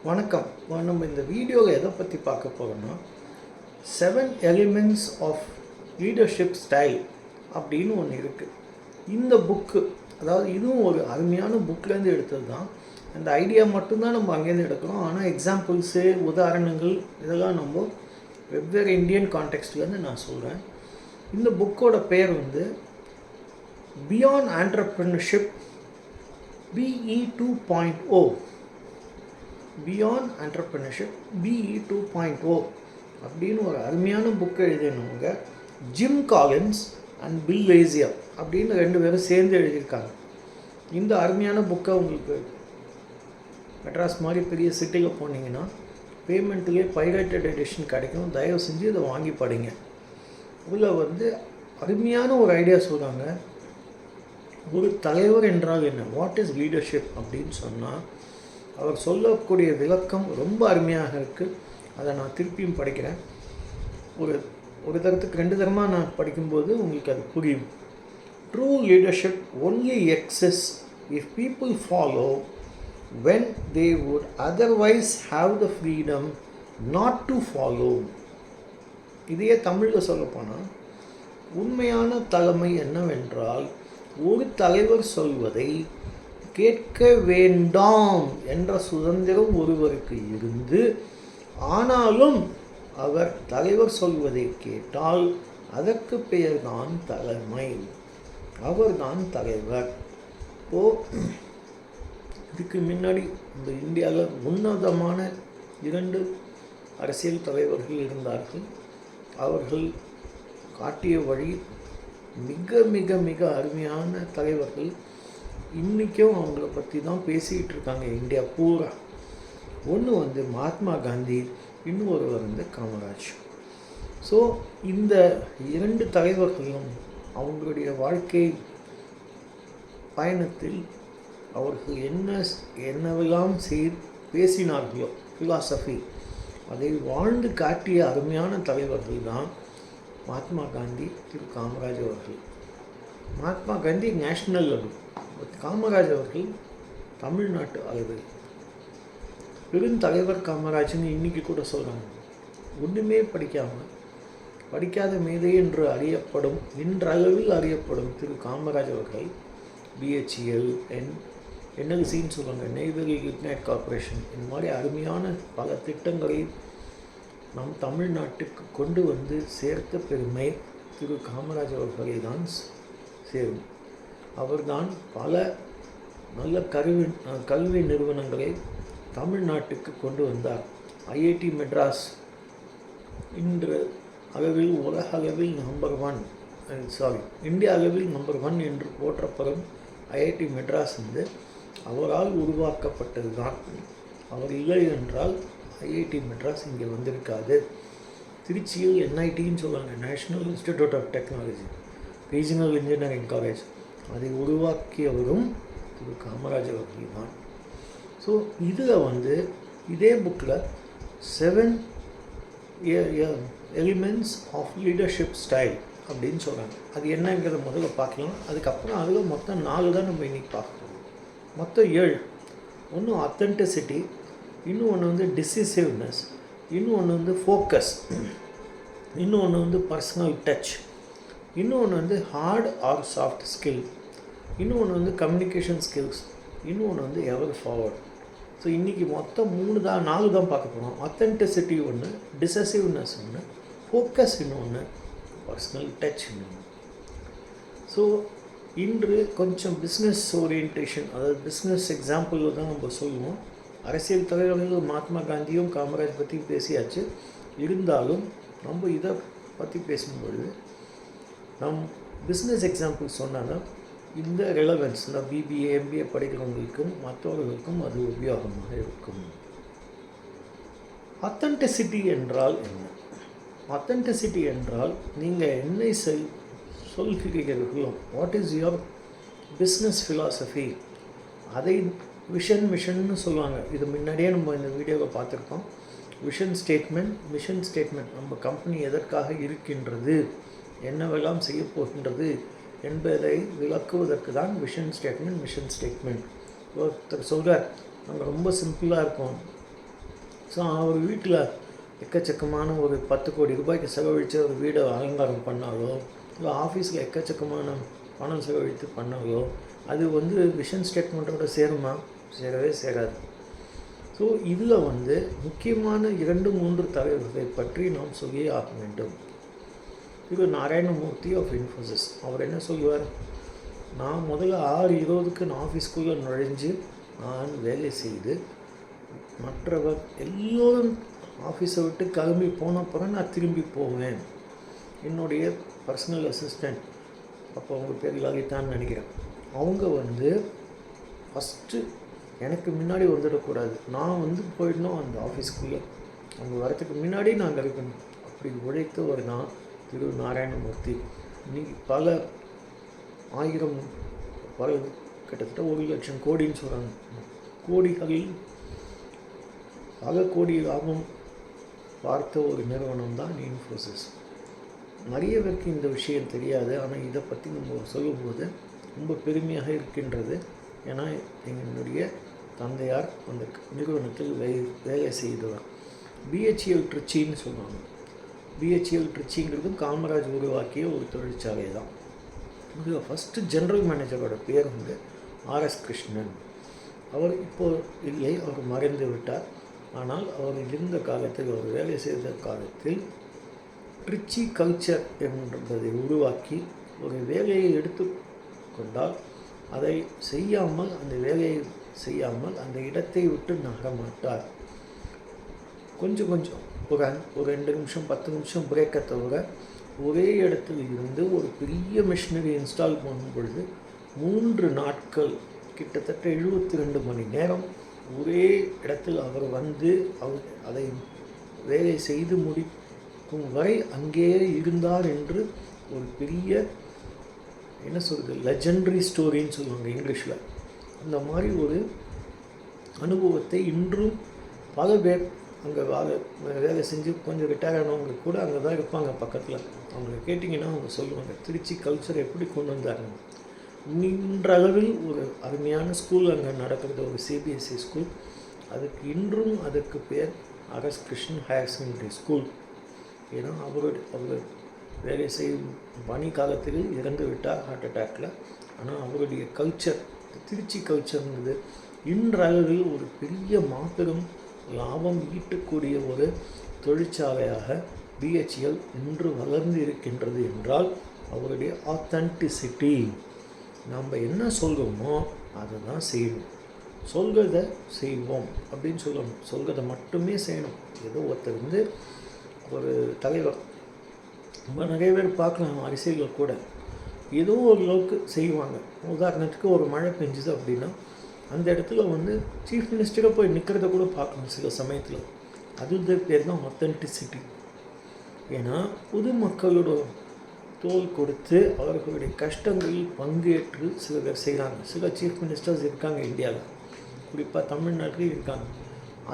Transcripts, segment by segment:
வணக்கம். நம்ம இந்த வீடியோவில் எதை பற்றி பார்க்க போகிறோம்னா 7 எலிமெண்ட்ஸ் ஆஃப் லீடர்ஷிப் ஸ்டைல் அப்படின்னு ஒன்று இருக்குது. இந்த புக்கு, அதாவது இதுவும் ஒரு அருமையான புக்லேருந்து எடுத்தது தான். அந்த ஐடியா மட்டும்தான் நம்ம அங்கேருந்து எடுக்கிறோம். ஆனால் எக்ஸாம்பிள்ஸு, உதாரணங்கள் இதெல்லாம் நம்ம வெவ்வேறு இந்தியன் கான்டெக்ஸ்ட்லேருந்து நான் சொல்கிறேன். இந்த புக்கோட பேர் வந்து beyond entrepreneurship BE 2.0. Beyond entrepreneurship BE 2.0 அப்படின்னு ஒரு அருமையான புக்கை எழுதினவங்க ஜிம் காலின்ஸ் அண்ட் பில் லேசியர் அப்படின்னு 2 பேரும் சேர்ந்து எழுதியிருக்காங்க. இந்த அருமையான புக்கை உங்களுக்கு மெட்ராஸ் மாதிரி பெரிய சிட்டியில் போனீங்கன்னா பேமெண்ட்லேயே பைரேட்டட் எடிஷன் கிடைக்கும். தயவு செஞ்சு இதை வாங்கி படிங்க. இதில் வந்து அருமையான ஒரு ஐடியா சொல்கிறாங்க. ஒரு தலைவர் என்றால் என்ன, வாட் இஸ் லீடர்ஷிப் அப்படின்னு சொன்னால் அவர் சொல்லக்கூடிய விளக்கம் ரொம்ப அருமையாக இருக்குது. அதை நான் திருப்பியும் படிக்கிறேன். ஒரு தரத்துக்கு 2 தரமாக நான் படிக்கும்போது உங்களுக்கு அது புரியும். True leadership only exists if people follow when they would otherwise have the freedom not to follow. இதையே தமிழில் சொல்லப்போனால் உண்மையான தலைமை என்னவென்றால் ஒரு தலைவர் சொல்வதை கேட்க வேண்டாம் என்ற சுதந்திரம் ஒருவருக்கு இருந்து, ஆனாலும் அவர் தலைவர் சொல்வதை கேட்டால் அதற்கு பெயர்தான் தலைமை, அவர்தான் தலைவர். இதுக்கு முன்னாடி இந்த இந்தியாவில் உன்னதமான 2 அரசியல் தலைவர்கள் இருந்தார்கள். அவர்கள் காட்டிய வழி மிக மிக மிக அருமையான தலைவர்கள். இன்றைக்கும் அவங்கள பற்றி தான் பேசிகிட்டு இருக்காங்க இந்தியா பூரா. ஒன்று வந்து மகாத்மா காந்தி, இன்னொருவர் வந்து காமராஜ். ஸோ இந்த 2 தலைவர்களும் அவங்களுடைய வாழ்க்கை பயணத்தில் அவர்கள் என்னவெல்லாம் பேசினார்களோ ஃபிலாசபி, அதை வாழ்ந்து காட்டிய அருமையான தலைவர்கள் தான் மகாத்மா காந்தி, திரு காமராஜ் அவர்கள். மகாத்மா காந்தி நேஷ்னல் லெவல், காமராஜ் அவர்கள் தமிழ்நாட்டு அளவில். பெருந்தலைவர் காமராஜ்னு இன்றைக்கி கூட சொல்கிறாங்க. ஒன்றுமே படிக்காத மேதை என்று அறியப்படும், இன்றளவில் அறியப்படும் திரு காமராஜ் அவர்கள் BHEL, NLCன்னு சொல்லுவாங்க, நெய்வேலி லிக்னைட் கார்பரேஷன், இந்த மாதிரி அருமையான பல திட்டங்களை நம் தமிழ்நாட்டுக்கு கொண்டு வந்து சேர்த்த பெருமை திரு காமராஜ் அவர்களை தான் சேரும். அவர்தான் பல நல்ல கல்வி நிறுவனங்களை தமிழ்நாட்டுக்கு கொண்டு வந்தார். IIT மெட்ராஸ் இன்று அளவில் உலக அளவில் இந்திய அளவில் நம்பர் 1 என்று போற்றப்படும் IIT மெட்ராஸ் வந்து அவரால் உருவாக்கப்பட்டது தான். அவர் இல்லை என்றால் IIT மெட்ராஸ் இங்கே வந்திருக்காது. திருச்சியில் NITன்னு சொல்லுவாங்க, national institute of technology, regional engineering college, அதை உருவாக்கியவரும் திரு காமராஜ் அவர்கள் தான். ஸோ இதில் வந்து இதே புக்கில் 7 எலிமெண்ட்ஸ் ஆஃப் லீடர்ஷிப் ஸ்டைல் அப்படின்னு சொல்கிறாங்க. அது என்னங்கிறத முதல்ல பார்க்கலாம். அதுக்கப்புறம் அதில் மொத்தம் 4 தான் நம்ம இன்றைக்கி பார்க்க போகிறோம். மொத்தம் 7. ஒன்று ஆத்தென்டிசிட்டி, இன்னொன்று வந்து டிசிசிவ்னஸ், இன்னொன்று வந்து ஃபோக்கஸ், இன்னொன்று வந்து பர்சனல் டச், இன்னொன்று வந்து ஹார்ட் ஆர் சாஃப்ட் ஸ்கில், இன்னொன்று வந்து கம்யூனிகேஷன் ஸ்கில்ஸ், இன்னொன்று வந்து எவர் ஃபார்வர்ட். ஸோ இன்றைக்கி மொத்தம் 4 தான் பார்க்க போகிறோம். ஆத்தென்டிசிட்டி ஒன்று, டிசசிவ்னஸ் ஒன்று, ஃபோக்கஸ் இன்னொன்று, பர்சனல் டச் இன்னொன்று. ஸோ இன்று கொஞ்சம் பிஸ்னஸ் ஓரியன்டேஷன், அதாவது பிஸ்னஸ் எக்ஸாம்பிளில் தான் நம்ம சொல்லுவோம். அரசியல் தலைவர்கள் மகாத்மா காந்தியும் காமராஜ் பற்றியும் பேசியாச்சு. இருந்தாலும் நம்ம இதை பற்றி பேசும்பொழுது பிஸ்னஸ் எக்ஸாம்பிள் சொன்னால் இந்த ரெலவென்ஸ், இந்த BBA MBA படிக்கிறவங்களுக்கும் மற்றவர்களுக்கும் அது உபயோகமாக இருக்கும். ஆத்தென்டிசிட்டி என்றால் என்ன? ஆத்தென்டிசிட்டி என்றால் நீங்கள் என்ன சொல்கிறீர்களோ, what is your business philosophy, அதை மிஷன்னு சொல்லுவாங்க. இது முன்னாடியே நம்ம இந்த வீடியோவை பார்த்துருக்கோம். விஷன் ஸ்டேட்மெண்ட், மிஷன் ஸ்டேட்மெண்ட், நம்ம கம்பெனி எதற்காக இருக்கின்றது, என்னவெல்லாம் செய்ய போகின்றது என்பதை விளக்குவதற்கு தான் விஷன் ஸ்டேட்மெண்ட், மிஷன் ஸ்டேட்மெண்ட். ஒருத்தர் சொல்கிறார், நாங்கள் ரொம்ப சிம்பிளாக இருக்கோம், ஸோ அவர் வீட்டில் எக்கச்சக்கமான ஒரு 10 கோடி ரூபாய்க்கு செலவழித்து ஒரு வீடை அலங்காரம் பண்ணாலோ, இல்லை ஆஃபீஸில் எக்கச்சக்கமான பணம் செலவழித்து பண்ணாலோ, அது வந்து விஷன் ஸ்டேட்மெண்ட்டோட சேருமா? சேரவே சேராது. ஸோ இதில் வந்து முக்கியமான 2-3 தலைவர்களை பற்றி நாம் சொல்லியே ஆக வேண்டும். இது நாராயணமூர்த்தி ஆஃப் இன்ஃபோசிஸ். அவர் என்ன சொல்லுவார்? நான் முதல்ல 6:20க்கு நான் ஆஃபீஸ்க்குள்ளே நுழைஞ்சு நான் வேலை செய்து மற்றவர் எல்லோரும் ஆஃபீஸை விட்டு கிளம்பி போனப்பறம் நான் திரும்பி போவேன். என்னுடைய பர்சனல் அசிஸ்டண்ட், அப்போ அவங்க பேர் லலிதான்னு நினைக்கிறேன், அவங்க வந்து ஃபஸ்ட்டு எனக்கு முன்னாடி வந்துடக்கூடாது, நான் வந்து போயிடணும் அந்த ஆஃபீஸ்க்குள்ளே, அவங்க வரத்துக்கு முன்னாடி நாங்கள் இருக்கணும். அப்படி உழைத்த ஒரு நான் திரு நாராயணமூர்த்தி. இன்னைக்கு பல ஆயிரம், கிட்டத்தட்ட 1,00,000 கோடின்னு சொல்கிறாங்க, கோடிகளில் பல கோடி லாபம் பார்த்த ஒரு நிறுவனம் தான் இன்ஃபோசிஸ். நிறைய பேருக்கு இந்த விஷயம் தெரியாது. ஆனால் இதை பற்றி நம்ம சொல்லும்போது ரொம்ப பெருமையாக இருக்கின்றது. ஏன்னா என்னுடைய தந்தையார் அந்த நிறுவனத்தில் வேலை செய்தவர். பிஹெச்இஎல் ட்ரிச்சின்னு சொல்லுவாங்க. பிஹெச்இஎல் ட்ரிச்சிங்கிறதும் காமராஜ் உருவாக்கிய ஒரு தொழிற்சாலை தான். இதில் ஃபஸ்ட்டு ஜென்ரல் மேனேஜரோட பேர் வந்து ஆர்எஸ் கிருஷ்ணன். அவர் இப்போது இல்லை, அவர் மறைந்து விட்டார். ஆனால் அவர் இருந்த காலத்தில், அவர் வேலை செய்த காலத்தில் ட்ரிச்சி கல்ச்சர் என்பதை உருவாக்கி ஒரு வேலையை எடுத்துக்கொண்டால் அதை செய்யாமல், அந்த வேலையை செய்யாமல் அந்த இடத்தை விட்டு நகர மாட்டார். கொஞ்சம் ஒரு 2 நிமிஷம் 10 நிமிஷம் பிரேக்கை தவிர ஒரே இடத்துல இருந்து ஒரு பெரிய மிஷினரி இன்ஸ்டால் பண்ணும் பொழுது 3 நாட்கள் கிட்டத்தட்ட 72 மணி நேரம் ஒரே இடத்தில் அவர் வந்து அதை வேலை செய்து முடிக்கும் வரை அங்கேயே இருந்தார் என்று ஒரு பெரிய என்ன சொல்கிறது, லெஜெண்டரி ஸ்டோரின்னு சொல்லுவாங்க இங்கிலீஷில். அந்த மாதிரி ஒரு அனுபவத்தை இன்றும் பல பேர் அங்கே வேலை செஞ்சு கொஞ்சம் ரிட்டையர் ஆனவங்க கூட அங்கே தான் இருப்பாங்க பக்கத்தில். அவங்கள கேட்டிங்கன்னா அவங்க சொல்லுவாங்க திருச்சி கல்ச்சர் எப்படி கொண்டு வந்தாருங்க. இன்றளவில் ஒரு அருமையான ஸ்கூல் அங்கே நடக்கிறது, ஒரு சிபிஎஸ்சி ஸ்கூல். அதுக்கு இன்றும் அதுக்கு பேர் RS Krishnan higher secondary school. ஏன்னா அவர் வேலை செய்யும் பணி காலத்தில் இறந்து விட்டார் ஹார்ட் அட்டாக்கில். ஆனால் அவருடைய கல்ச்சர், திருச்சி கல்ச்சர்ன்றது இன்றளவில் ஒரு பெரிய மாபெரும் லாபம் ஈட்டக்கூடிய ஒரு தொழிற்சாலையாக பிஹெச்இஎல் இன்று வளர்ந்து இருக்கின்றது என்றால் அவருடைய ஆத்தென்டிசிட்டி. நம்ம என்ன சொல்கிறோமோ அதை தான் செய்யணும். சொல்கிறத செய்வோம் அப்படின்னு சொல்லணும். சொல்கிறத மட்டுமே செய்யணும். ஏதோ ஒருத்தர் வந்து ஒரு தலைவர், ரொம்ப நிறைய பேர் பார்க்கலாம் அரசியலில் கூட, ஏதோ ஒரு அளவுக்கு செய்வாங்க. உதாரணத்துக்கு ஒரு மழை பெஞ்சுது அப்படின்னா அந்த இடத்துல வந்து சீஃப் மினிஸ்டரை போய் நிற்கிறத கூட பார்க்கணும் சில சமயத்தில். அது பேர் தான் ஆத்தென்டிசிட்டி. ஏன்னா பொதுமக்களோட தோல் கொடுத்து அவர்களுடைய கஷ்டங்களில் பங்கேற்று சில பேர் செய்கிறாங்க. சில சீஃப் மினிஸ்டர்ஸ் இருக்காங்க இந்தியாவில், குறிப்பாக தமிழ்நாட்டில் இருக்காங்க.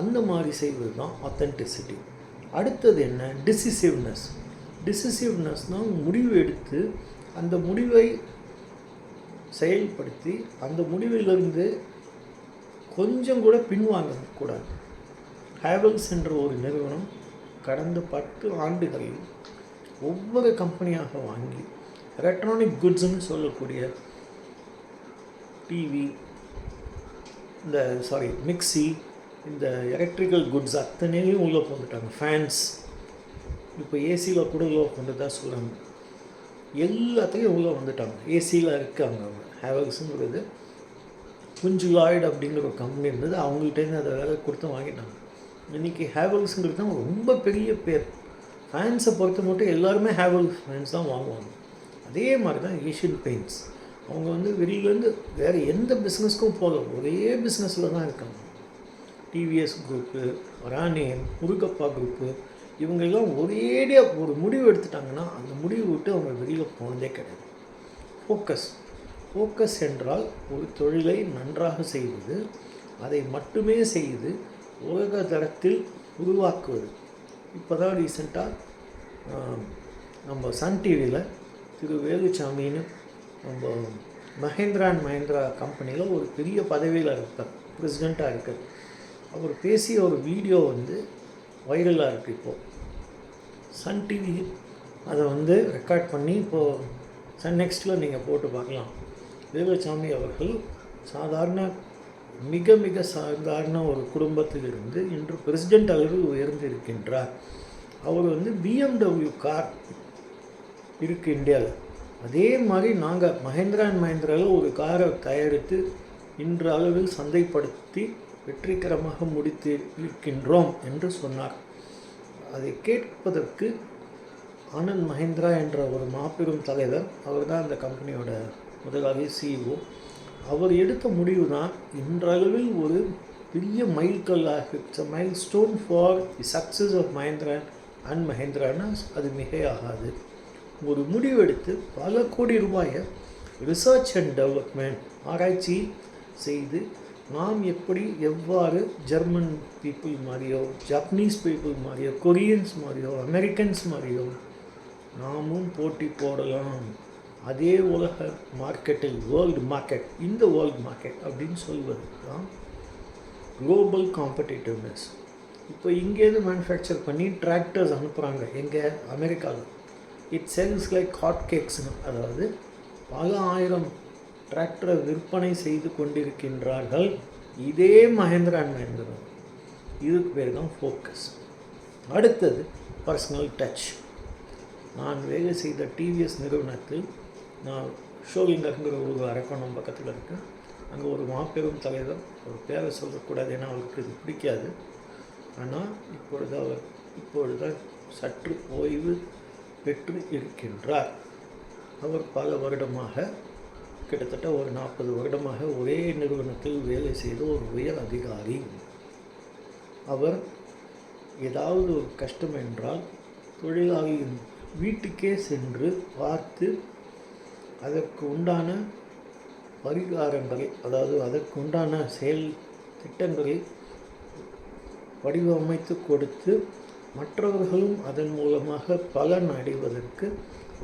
அந்த மாதிரி செய்வது தான் ஆத்தென்டிசிட்டி. அடுத்தது என்ன? டிசிசிவ்னஸ்னால் முடிவு எடுத்து அந்த முடிவை செயல்படுத்தி அந்த முடிவிலிருந்து கொஞ்சம் கூட பின்வாங்கக்கூடாது. ஹேவல்ஸ் என்ற ஒரு நிறுவனம் கடந்த 10 ஆண்டுகளில் ஒவ்வொரு கம்பெனியாக வாங்கி எலக்ட்ரானிக் குட்ஸ்ன்னு சொல்லக்கூடிய டிவி, மிக்சி, இந்த எலக்ட்ரிக்கல் குட்ஸ் அத்தனையும் உள்ளே கொண்டுட்டாங்க. ஃபேன்ஸ், இப்போ ஏசியில் கூட உள்ளே கொண்டு தான் சொல்கிறாங்க. எல்லாத்தையும் உள்ளே வந்துட்டாங்க. ஏசியில் இருக்காங்க அவங்க. ஹேவல்ஸுங்கிறது குஞ்சுலாய்டு அப்படிங்கிற ஒரு கம்பெனி இருந்தது, அவங்கள்ட்டேருந்து அதை வேலை கொடுத்து வாங்கிட்டாங்க. இன்றைக்கி ஹேவல்ஸுங்கிறது தான் ரொம்ப பெரிய பேர். ஃபேன்ஸை பொறுத்த மட்டும் எல்லாருமே ஹேவல்ஸ் ஃபேன்ஸ் தான் வாங்குவாங்க. அதே மாதிரி தான் ஏஷியன் பெயிண்ட்ஸ். அவங்க வந்து வெளியிலேருந்து வேறு எந்த பிஸ்னஸ்க்கும் போகல, ஒரே பிஸ்னஸில் தான் இருக்காங்க. டிவிஎஸ் குரூப்பு, ராணியன், முருகப்பா குரூப்பு, இவங்கெல்லாம் ஒரேடியாக ஒரு முடிவு எடுத்துட்டாங்கன்னா அந்த முடிவு விட்டு அவங்க வெளியில் போனதே கிடையாது. ஃபோக்கஸ் என்றால் ஒரு தொழிலை நன்றாக செய்வது, அதை மட்டுமே செய்து உலக தரத்தில் உருவாக்குவது. இப்போ தான் ரீசெண்டாக நம்ம சன் டிவியில் திரு வேலுச்சாமின்னு நம்ம மஹேந்திரா அண்ட் மஹேந்திரா கம்பெனியில் ஒரு பெரிய பதவியில் இருப்பார், பிரசிடெண்ட்டாக இருக்கார். அவர் பேசிய ஒரு வீடியோ வந்து வைரலாக இருக்குது. இப்போது சன் டிவி அதை வந்து ரெக்கார்ட் பண்ணி இப்போது சன் நெக்ஸ்ட்டில் நீங்கள் போட்டு பார்க்கலாம். வேலுச்சாமி அவர்கள் சாதாரண மிக மிக சாதாரண ஒரு குடும்பத்திலிருந்து இன்று பிரசிடெண்ட் அளவில் உயர்ந்திருக்கின்றார். அவர் வந்து BMW கார் இருக்குது இந்தியாவில். அதே மாதிரி நாங்கள் மஹேந்திரா அண்ட் மஹேந்திராவில் ஒரு காரை தயாரித்து இன்று அளவில் சந்தைப்படுத்தி வெற்றிகரமாக முடித்து இருக்கின்றோம் என்று சொன்னார். அதை கேட்பதற்கு ஆனந்த் மஹேந்திரா என்ற ஒரு மாபெரும் தலைவர், அவர் தான் அந்த கம்பெனியோட முதலாளி, CEO. அவர் எடுத்த முடிவு தான் இன்றளவில் ஒரு பெரிய மைல்கல்லாக, it's a milestone for the success of Mahindra and மஹேந்திரானா அது மிகையாகாது. ஒரு முடிவெடுத்து பல கோடி ரூபாயை ரிசர்ச் அண்ட் டெவலப்மெண்ட் ஆராய்ச்சி செய்து நாம் எவ்வாறு ஜெர்மன் பீப்புள் மாதிரியோ, ஜப்பனீஸ் பீப்புள் மாதிரியோ, கொரியன்ஸ் மாதிரியோ, அமெரிக்கன்ஸ் மாதிரியோ நாமும் போட்டி போடலாம், அதே உலக மார்க்கெட்டில் வேர்ல்டு மார்க்கெட், இந்த வேர்ல்டு மார்க்கெட் அப்படின்னு சொல்வது தான் குளோபல் காம்படிட்டிவ்னஸ். இப்போ இங்கேருந்து மேனுஃபேக்சர் பண்ணி டிராக்டர்ஸ் அனுப்புகிறாங்க எங்கே, அமெரிக்காவில். இட் செல்ஸ் லைக் ஹாட் கேக்ஸ்னு, அதாவது பல ஆயிரம் டிராக்டரை விற்பனை செய்து கொண்டிருக்கின்றார்கள். இதே மஹேந்திரா அண்ட் மஹேந்திரா. இதுக்கு பேர் தான் ஃபோக்கஸ். அடுத்தது பர்சனல் டச். நான் வேலை செய்த டிவிஎஸ் நிறுவனத்தில், நான் ஷோவிங்கர்ங்கிற ஒரு அரக்கோணம் பக்கத்தில் இருக்கேன். அங்கே ஒரு மாபெரும் தலைவர், ஒரு பேரை சொல்லக்கூடாது ஏன்னா அவருக்கு இது பிடிக்காது. ஆனால் இப்பொழுது சற்று ஓய்வு பெற்று இருக்கின்றார். அவர் பல வருடமாக, கிட்டத்தட்ட ஒரு 40 வருடமாக ஒரே நிறுவனத்தில் வேலை செய்த ஒரு உயர் அதிகாரி. அவர் ஏதாவது ஒரு கஷ்டம் என்றால் தொழிலாளியின் வீட்டுக்கே சென்று பார்த்து அதற்கு உண்டான பரிகாரங்களை, அதாவது அதற்கு உண்டான செயல் திட்டங்களை வடிவமைத்து கொடுத்து மற்றவர்களும் அதன் மூலமாக பலன் அடைவதற்கு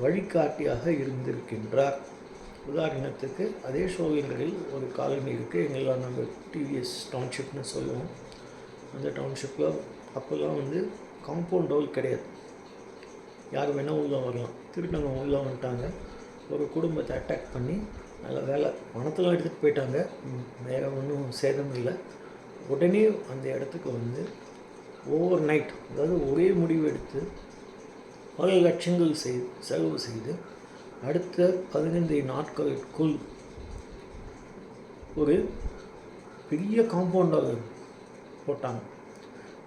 வழிகாட்டியாக இருந்திருக்கின்றார். உதாரணத்துக்கு அதே ஷோவிங்கரில் ஒரு காலனி இருக்குது, எங்கெல்லாம் நாங்கள் டிவிஎஸ் டவுன்ஷிப்னு சொல்லுவோம். அந்த டவுன்ஷிப்பில் அப்போல்லாம் வந்து காம்பவுண்ட் வால் கிடையாது, யார் வேணால் உள்ளே வரலாம். திருட்டங்க உள்ளே வந்துட்டாங்க, ஒரு குடும்பத்தை அட்டாக் பண்ணி, நல்ல வேலை பணத்தெல்லாம் எடுத்துகிட்டு போயிட்டாங்க, வேறு ஒன்றும் சேதம் இல்லை. உடனே அந்த இடத்துக்கு வந்து ஓவர் நைட், அதாவது ஒரே முடிவு எடுத்து பல லட்சங்கள் செலவு செய்து அடுத்த 15 நாட்களுக்குள் ஒரு பெரிய காம்பவுண்டாக போட்டாங்க.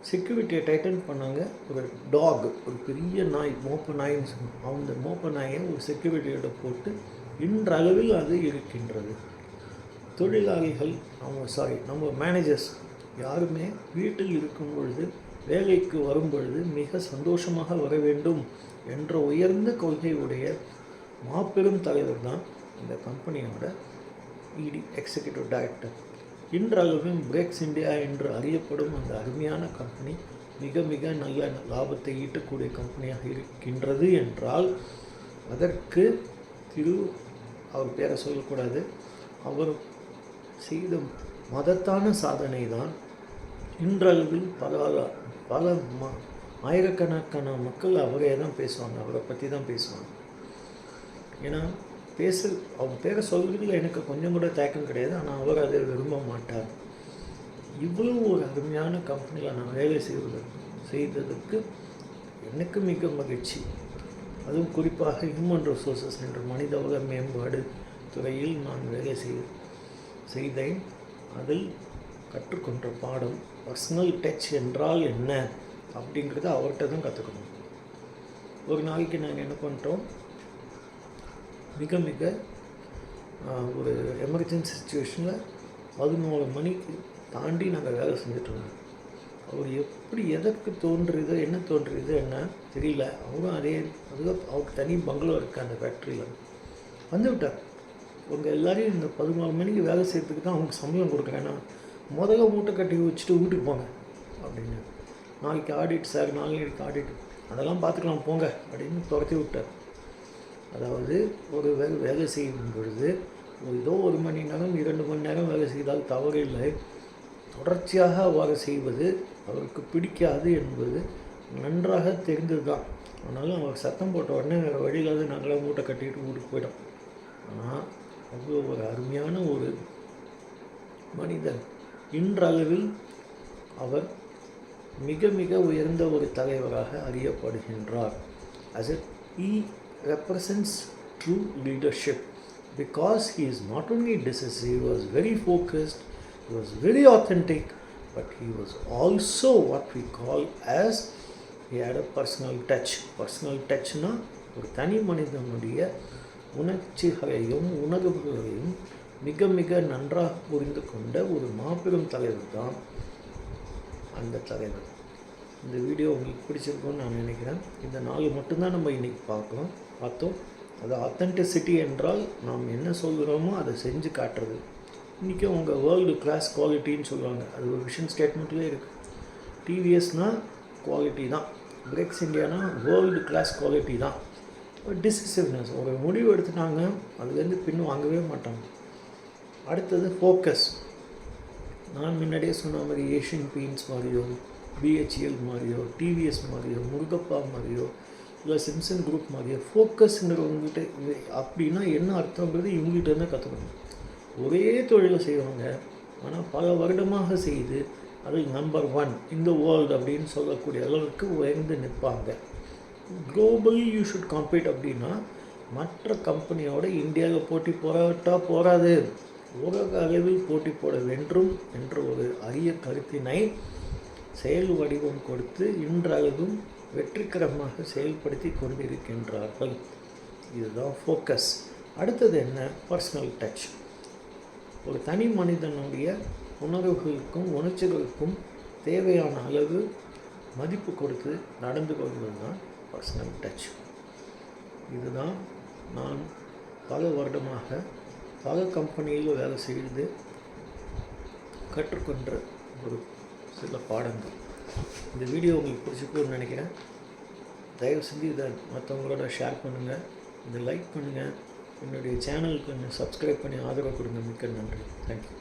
செக்யூரிட்டியை டைட்டன் பண்ணாங்க. ஒரு டாக், ஒரு பெரிய நாய், மோப்ப நாயின்னு சொன்னாங்க. அந்த மோப்ப நாயை ஒரு செக்யூரிட்டியோட போட்டு இன்றளவில் அது இருக்கின்றது. தொழிலாளிகள் நம்ம மேனேஜர்ஸ் யாருமே வீட்டில் இருக்கும் பொழுது, வேலைக்கு வரும் பொழுது மிக சந்தோஷமாக வர வேண்டும் என்ற உயர்ந்த கொள்கையுடைய மாபெரும் தலைவர் தான் இந்த கம்பெனியோட ED, எக்ஸிக்யூட்டிவ் டைரக்டர். இன்றளவும் பிரேக்ஸ் இந்தியா என்று அறியப்படும் அந்த அருமையான கம்பெனி மிக மிக நல்ல லாபத்தை ஈட்டக்கூடிய கம்பெனியாக இருக்கின்றது என்றால் அதற்கு அவர் பேரை சொல்லக்கூடாது, அவர் செய்த மதத்தான சாதனை தான் இன்றளவில் பல ஆயிரக்கணக்கான மக்கள் அவரே தான் பேசுவாங்க, அவரை பற்றி தான் பேசுவாங்க. ஏன்னா அவங்க பேரை சொல்கிறதுல எனக்கு கொஞ்சம் கூட தயக்கம் கிடையாது, ஆனால் அவர் அதை விரும்ப மாட்டார். இவ்வளோ ஒரு அருமையான கம்பெனியில் நான் வேலை செய்ததுக்கு எனக்கு மிக மகிழ்ச்சி. அதுவும் குறிப்பாக ஹியூமன் ரிசோர்ஸஸ் என்ற மனிதவள மேம்பாடு துறையில் நான் வேலை செய்தேன். அதில் கற்றுக்கொண்ட பாடம் பர்சனல் டச் என்றால் என்ன அப்படிங்கிறத அவர்கிட்ட தான் கற்றுக்கணும். ஒரு நாளைக்கு நாங்கள் என்ன பண்ணுறோம், மிக மிக ஒரு எமர்ஜென்சி சுச்சுவேஷனில் 11 மணிக்கு தாண்டி நாங்கள் வேலை செஞ்சிட்ருந்தோம். அவர் எதற்கு என்ன தோன்றுறது என்ன தெரியல. அவரும் அவருக்கு தனி பங்களோ இருக்குது அந்த ஃபேக்ட்ரியில். வந்து விட்டார். அவங்க எல்லோரையும் இந்த 14 மணிக்கு வேலை செய்கிறதுக்கு தான் அவங்களுக்கு சம்பளம் கொடுக்குறேன், நான் முதல்ல மூட்டை கட்டி வச்சுட்டு வீட்டுக்கு போங்க அப்படின்னு. நாளைக்கு ஆடிட் சார், நாளைக்கு ஆடிட், அதெல்லாம் பார்த்துக்கலாம் போங்க அப்படின்னு துரத்தி விட்டார். அதாவது ஒரு வேலை செய்யும் பொழுது ஏதோ 1 மணி நேரம் 2 மணி நேரம் வேலை செய்தால் தவறு இல்லை. தொடர்ச்சியாக அவ்வாறு செய்வது அவருக்கு பிடிக்காது என்பது நன்றாக தெரிந்தது தான். ஆனாலும் அவர் சத்தம் போட்ட உடனே வேறு வழியில்லாத நாங்களாம் மூட்டை கட்டிட்டு ஊருக்கு போயிட்டோம். ஆனால் அவ்வளோ ஒரு அருமையான ஒரு மனிதன். இன்றளவில் அவர் மிக மிக உயர்ந்த ஒரு தலைவராக அறியப்படுகின்றார். as it he represents true leadership because he is not only decisive, he was very focused, he was very authentic, but he was also what we call as he had a personal touch. Personal touchனா ஒரு தனி மனிதனுடைய உணர்ச்சிகளையும் உணர்வுகளையும் மிக மிக நன்றாக புரிந்து கொண்ட ஒரு மாபெரும் தலைவர் தான் அந்த தலைவர். இந்த வீடியோ உங்களுக்கு பிடிச்சிருக்கும்னு நான் நினைக்கிறேன். இந்த 4 மட்டும்தான் நம்ம இன்றைக்கி பார்த்தோம். அது ஆத்தென்டிசிட்டி என்றால் நாம் என்ன சொல்கிறோமோ அதை செஞ்சு காட்டுறது. இன்றைக்கி உங்கள் வேர்ல்டு கிளாஸ் குவாலிட்டின்னு சொல்லுவாங்க. அது ஒரு விஷன் ஸ்டேட்மெண்ட்லேயே இருக்குது. டிவிஎஸ்னால் குவாலிட்டி தான், பிரேக்ஸ் இந்தியானா வேர்ல்டு கிளாஸ் குவாலிட்டி தான். ஒரு டிசிசிவ்னஸ், ஒரு முடிவு எடுத்துட்டாங்க, அதுலேருந்து பின்னும் வாங்கவே மாட்டாங்க. அடுத்தது ஃபோக்கஸ். நான் முன்னாடியே சொன்ன மாதிரி ஏஷியன் பெயிண்ட்ஸ் மாதிரியோ, பிஹெச்இஎல் மாதிரியோ, டிவிஎஸ் மாதிரியோ, முருகப்பா மாதிரியோ, இல்லை சிம்சன் குரூப் மாதிரியோ ஃபோக்கஸ்ங்கிறவங்ககிட்ட அப்படின்னா என்ன அர்த்தங்கிறது இவங்ககிட்ட இருந்தால் கற்றுக்கணும். ஒரே தொழிலை செய்வாங்க, ஆனால் பல வருடமாக செய்து அதில் நம்பர் 1 இந்த வேர்ல்டு அப்படின்னு சொல்லக்கூடிய அளவுக்கு உயர்ந்து நிற்பாங்க. குளோபலி யூ ஷுட் காம்பீட் அப்படின்னா மற்ற கம்பெனியோட இந்தியாவில் போட்டி போராது, உலக அளவில் போட்டி போட வேண்டும் என்ற ஒரு அரிய கருத்தினை செயல் வடிவம் கொடுத்து இன்றளவும் வெற்றிகரமாக செயல்படுத்தி கொண்டிருக்கின்றார்கள். இதுதான் ஃபோக்கஸ். அடுத்தது என்ன? Personal touch. ஒரு தனி மனிதனுடைய உணர்வுகளுக்கும் உணர்ச்சிகளுக்கும் தேவையான அளவு மதிப்பு கொடுத்து நடந்து கொள்வது தான் பர்சனல் டச். இதுதான் நான் பல வருடமாக பல கம்பெனியில் வேலை செய்து கற்றுக்கொண்ட ஒரு சில பாடங்கள். இந்த வீடியோ உங்களுக்கு பிடிச்சிருக்குன்னு நினைக்கிறேன். தயவு செஞ்சு இதை மற்றவங்களோட ஷேர் பண்ணுங்கள், இதை லைக் பண்ணுங்கள், என்னுடைய சேனலுக்கு கொஞ்சம் சப்ஸ்கிரைப் பண்ணி ஆதரவு கொடுங்க. மிக்க நன்றி. தேங்க்யூ.